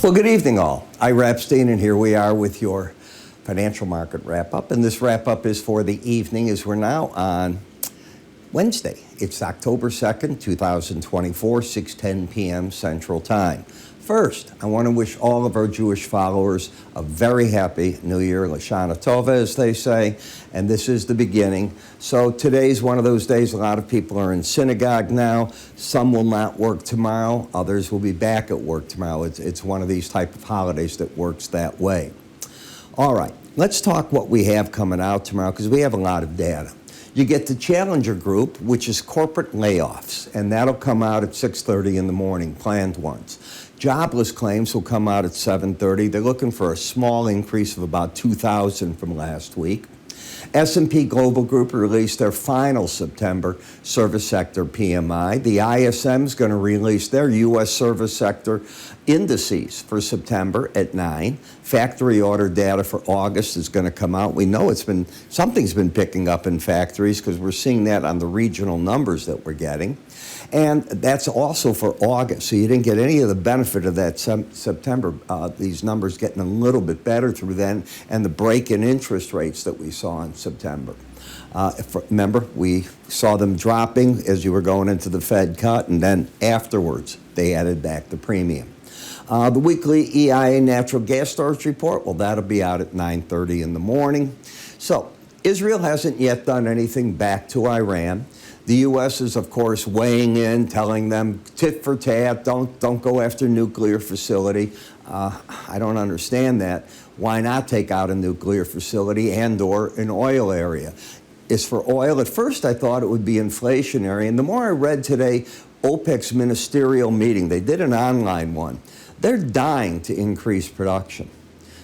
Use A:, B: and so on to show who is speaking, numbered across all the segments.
A: Well, good evening, all. Ira Epstein, and here we are with your financial market wrap-up. And this wrap-up is for the evening, as we're now on Wednesday. It's October 2nd, 2024, 6:10 p.m. Central Time. First, I want to wish all of our Jewish followers a very happy New Year, Lashana Tova, as they say, and this is the beginning. So today's one of those days a lot of people are in synagogue now. Some will not work tomorrow. Others will be back at work tomorrow. It's one of these type of holidays that works that way. All right, let's talk what we have coming out tomorrow, because we have a lot of data. You get the Challenger Group, which is corporate layoffs, and that'll come out at 6:30 in the morning, planned ones. Jobless claims will come out at 7:30. They're looking for a small increase of about 2,000 from last week. S&P Global Group released their final September service sector PMI. The ISM is going to release their U.S. service sector indices for September at 9. Factory order data for August is going to come out. We know something's been picking up in factories because we're seeing that on the regional numbers that we're getting. And that's also for August, so you didn't get any of the benefit of that September. These numbers getting a little bit better through then, and the break in interest rates that we saw in September. Remember, we saw them dropping as you were going into the Fed cut, and then afterwards, they added back the premium. The weekly EIA natural gas storage report, well, that'll be out at 9:30 in the morning. So Israel hasn't yet done anything back to Iran. The U.S. is, of course, weighing in, telling them tit for tat, don't go after nuclear facility. I don't understand that. Why not take out a nuclear facility and or an oil area? As for oil, at first I thought it would be inflationary, and the more I read today, OPEC's ministerial meeting, they did an online one. They're dying to increase production.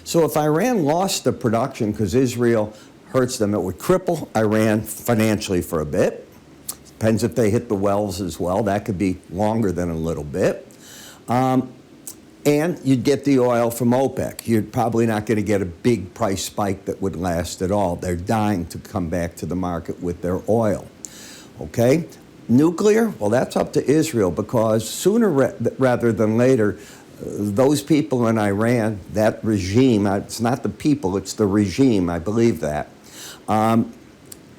A: So if Iran lost the production because Israel hurts them, it would cripple Iran financially for a bit. Depends if they hit the wells as well. That could be longer than a little bit. And you'd get the oil from OPEC. You're probably not going to get a big price spike that would last at all. They're dying to come back to the market with their oil. Okay? Nuclear, well, that's up to Israel, because sooner rather than later, those people in Iran, that regime, it's not the people, it's the regime, I believe that,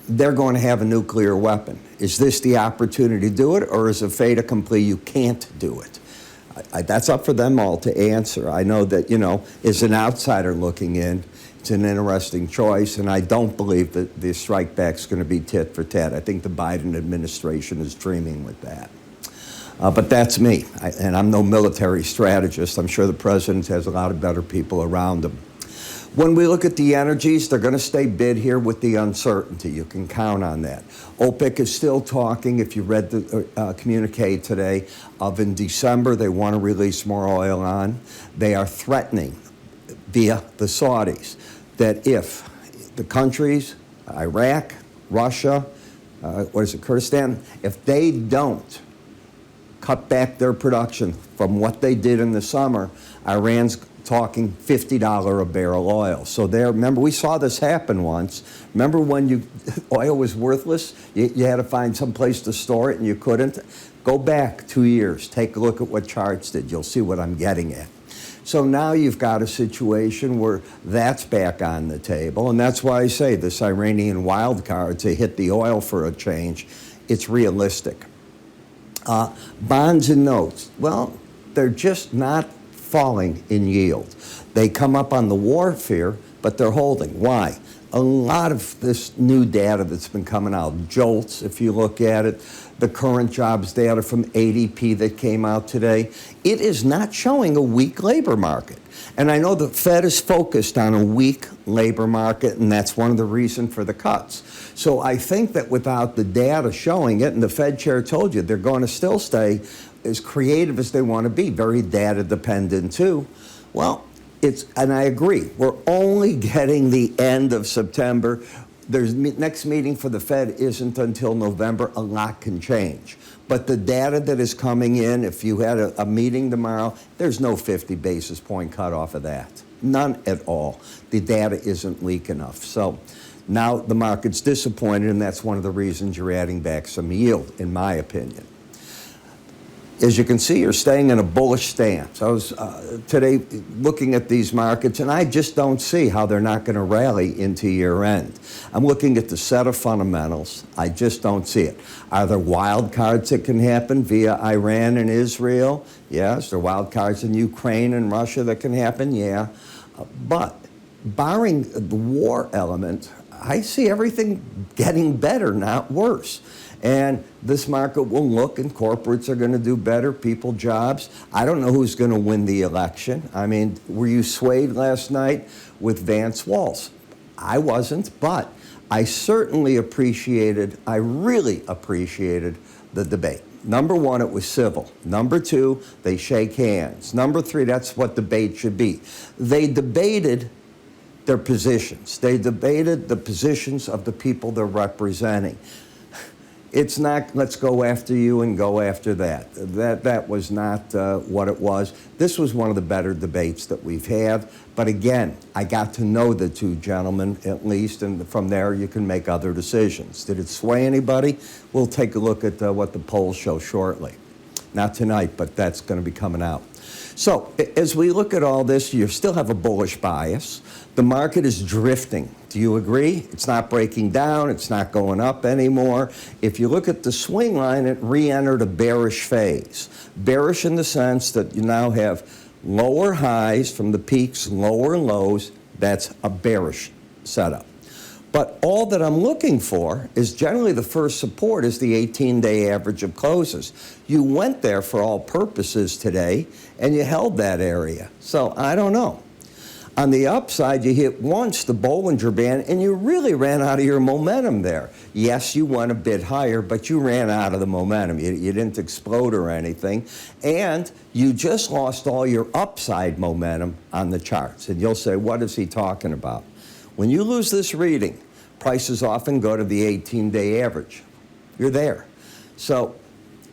A: they're going to have a nuclear weapon. Is this the opportunity to do it, or is it fait accompli, you can't do it? That's up for them all to answer. I know that, as an outsider looking in, it's an interesting choice, and I don't believe that the strike back's going to be tit for tat. I think the Biden administration is dreaming with that. But that's me, and I'm no military strategist. I'm sure the president has a lot of better people around him. When we look at the energies, they're going to stay bid here with the uncertainty. You can count on that. OPEC is still talking, if you read the communique today, of in December they want to release more oil on. They are threatening via the Saudis that if the countries, Iraq, Russia, Kurdistan, if they don't cut back their production from what they did in the summer, Iran's talking $50 a barrel oil. So remember, we saw this happen once. Remember when oil was worthless? You had to find some place to store it and you couldn't? Go back 2 years. Take a look at what charts did. You'll see what I'm getting at. So now you've got a situation where that's back on the table, and that's why I say this Iranian wild card to hit the oil for a change, it's realistic. Bonds and notes, well, they're just not falling in yield. They come up on the war fear, but they're holding. Why? A lot of this new data that's been coming out, JOLTS, if you look at it, the current jobs data from ADP that came out today, it is not showing a weak labor market. And I know the Fed is focused on a weak labor market, and that's one of the reasons for the cuts. So I think that without the data showing it, and the Fed chair told you they're going to still stay as creative as they want to be, very data dependent too. Well, and I agree, we're only getting the end of September. Next meeting for the Fed isn't until November. A lot can change. But the data that is coming in, if you had a meeting tomorrow, there's no 50 basis point cutoff of that. None at all. The data isn't weak enough. So now the market's disappointed, and that's one of the reasons you're adding back some yield, in my opinion. as you can see, you're staying in a bullish stance. I was today looking at these markets, and I just don't see how they're not going to rally into year end. I'm looking at the set of fundamentals. I just don't see it. Are there wild cards that can happen via Iran and Israel? Yes. There are wild cards in Ukraine and Russia that can happen? Yeah. But barring the war element, I see everything getting better, not worse. And this market will look, and corporates are going to do better, people, jobs. I don't know who's going to win the election. I mean, were you swayed last night with Vance Walz? I wasn't, but I certainly I really appreciated the debate. Number one, it was civil. Number two, they shake hands. Number three, that's what debate should be. They debated their positions. They debated the positions of the people they're representing. It's not, let's go after you and go after that. That was not what it was. This was one of the better debates that we've had. But again, I got to know the two gentlemen at least, and from there you can make other decisions. Did it sway anybody? We'll take a look at what the polls show shortly. Not tonight, but that's going to be coming out. So as we look at all this, you still have a bullish bias. The market is drifting. Do you agree? It's not breaking down. It's not going up anymore. If you look at the swing line, it re-entered a bearish phase. Bearish in the sense that you now have lower highs from the peaks, lower lows. That's a bearish setup. But all that I'm looking for is generally the first support is the 18-day average of closes. You went there for all purposes today, and you held that area. So I don't know. On the upside, you hit once the Bollinger Band, and you really ran out of your momentum there. Yes, you went a bit higher, but you ran out of the momentum. You didn't explode or anything. And you just lost all your upside momentum on the charts. And you'll say, what is he talking about? When you lose this reading, prices often go to the 18-day average. You're there. So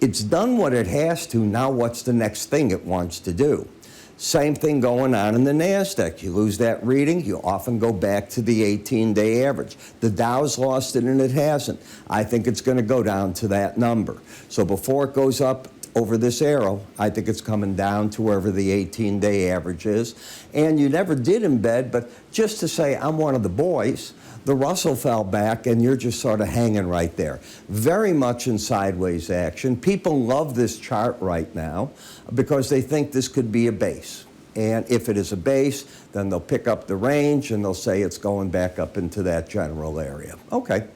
A: it's done what it has to. Now what's the next thing it wants to do? Same thing going on in the NASDAQ. You lose that reading, you often go back to the 18-day average. The Dow's lost it and it hasn't. I think it's going to go down to that number. So before it goes up over this arrow, I think it's coming down to wherever the 18-day average is. And you never did embed, but just to say I'm one of the boys, the Russell fell back and you're just sort of hanging right there. Very much in sideways action. People love this chart right now because they think this could be a base. And if it is a base, then they'll pick up the range and they'll say it's going back up into that general area. Okay,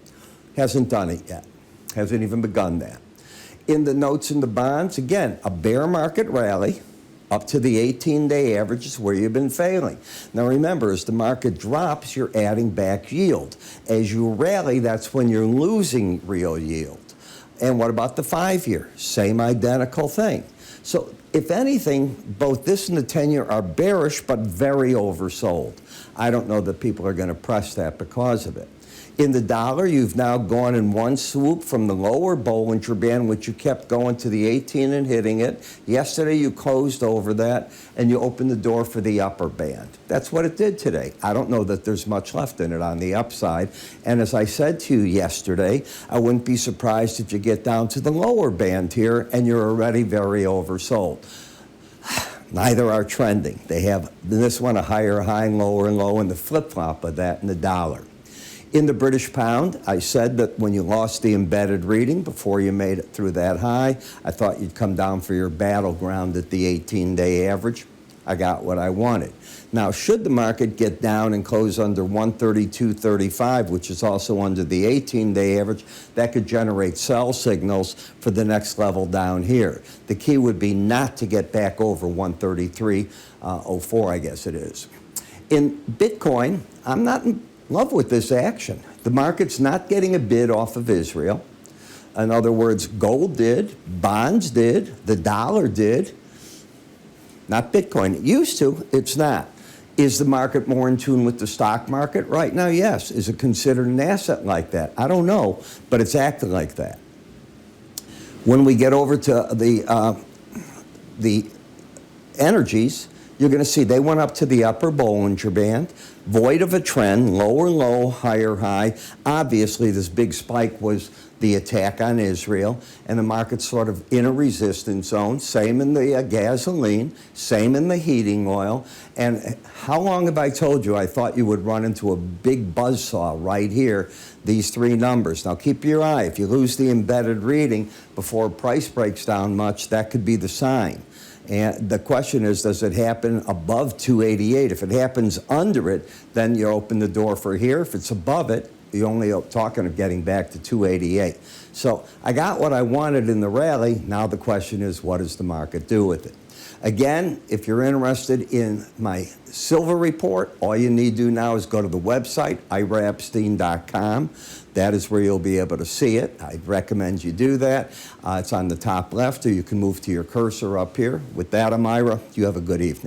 A: hasn't done it yet. Hasn't even begun that. In the notes and the bonds, again, a bear market rally up to the 18-day average is where you've been failing. Now remember, as the market drops, you're adding back yield. As you rally, that's when you're losing real yield. And what about the 5-year? Same identical thing. So if anything, both this and the 10-year are bearish, but very oversold. I don't know that people are going to press that because of it. In the dollar, you've now gone in one swoop from the lower Bollinger Band, which you kept going to the 18 and hitting it. Yesterday, you closed over that, and you opened the door for the upper band. That's what it did today. I don't know that there's much left in it on the upside. And as I said to you yesterday, I wouldn't be surprised if you get down to the lower band here, and you're already very oversold. Neither are trending. They have this one a higher high and low, and the flip-flop of that in the dollar. In the British pound, I said that when you lost the embedded reading before you made it through that high, I thought you'd come down for your battleground at the 18-day average. I got what I wanted. Now, should the market get down and close under 132.35, which is also under the 18-day average, that could generate sell signals for the next level down here. The key would be not to get back over 133.04, I guess it is. In Bitcoin, I'm not in love with this action. The market's not getting a bid off of Israel. In other words, gold did, bonds did, the dollar did. Not Bitcoin. It used to, it's not. Is the market more in tune with the stock market? Right now, yes. Is it considered an asset like that? I don't know, but it's acting like that. When we get over to the energies, you're going to see they went up to the upper Bollinger Band, void of a trend, lower low, higher high. Obviously, this big spike was the attack on Israel, and the market's sort of in a resistance zone. Same in the gasoline, same in the heating oil. And how long have I told you I thought you would run into a big buzzsaw right here, these three numbers? Now keep your eye. If you lose the embedded reading before price breaks down much, that could be the sign. And the question is, does it happen above 288? If it happens under it, then you open the door for here. If it's above it, you're only talking of getting back to 288. So I got what I wanted in the rally. Now the question is, what does the market do with it? Again, if you're interested in my silver report, all you need to do now is go to the website, iraepstein.com. That is where you'll be able to see it. I'd recommend you do that. It's on the top left, or you can move to your cursor up here. With that, I'm Ira. You have a good evening.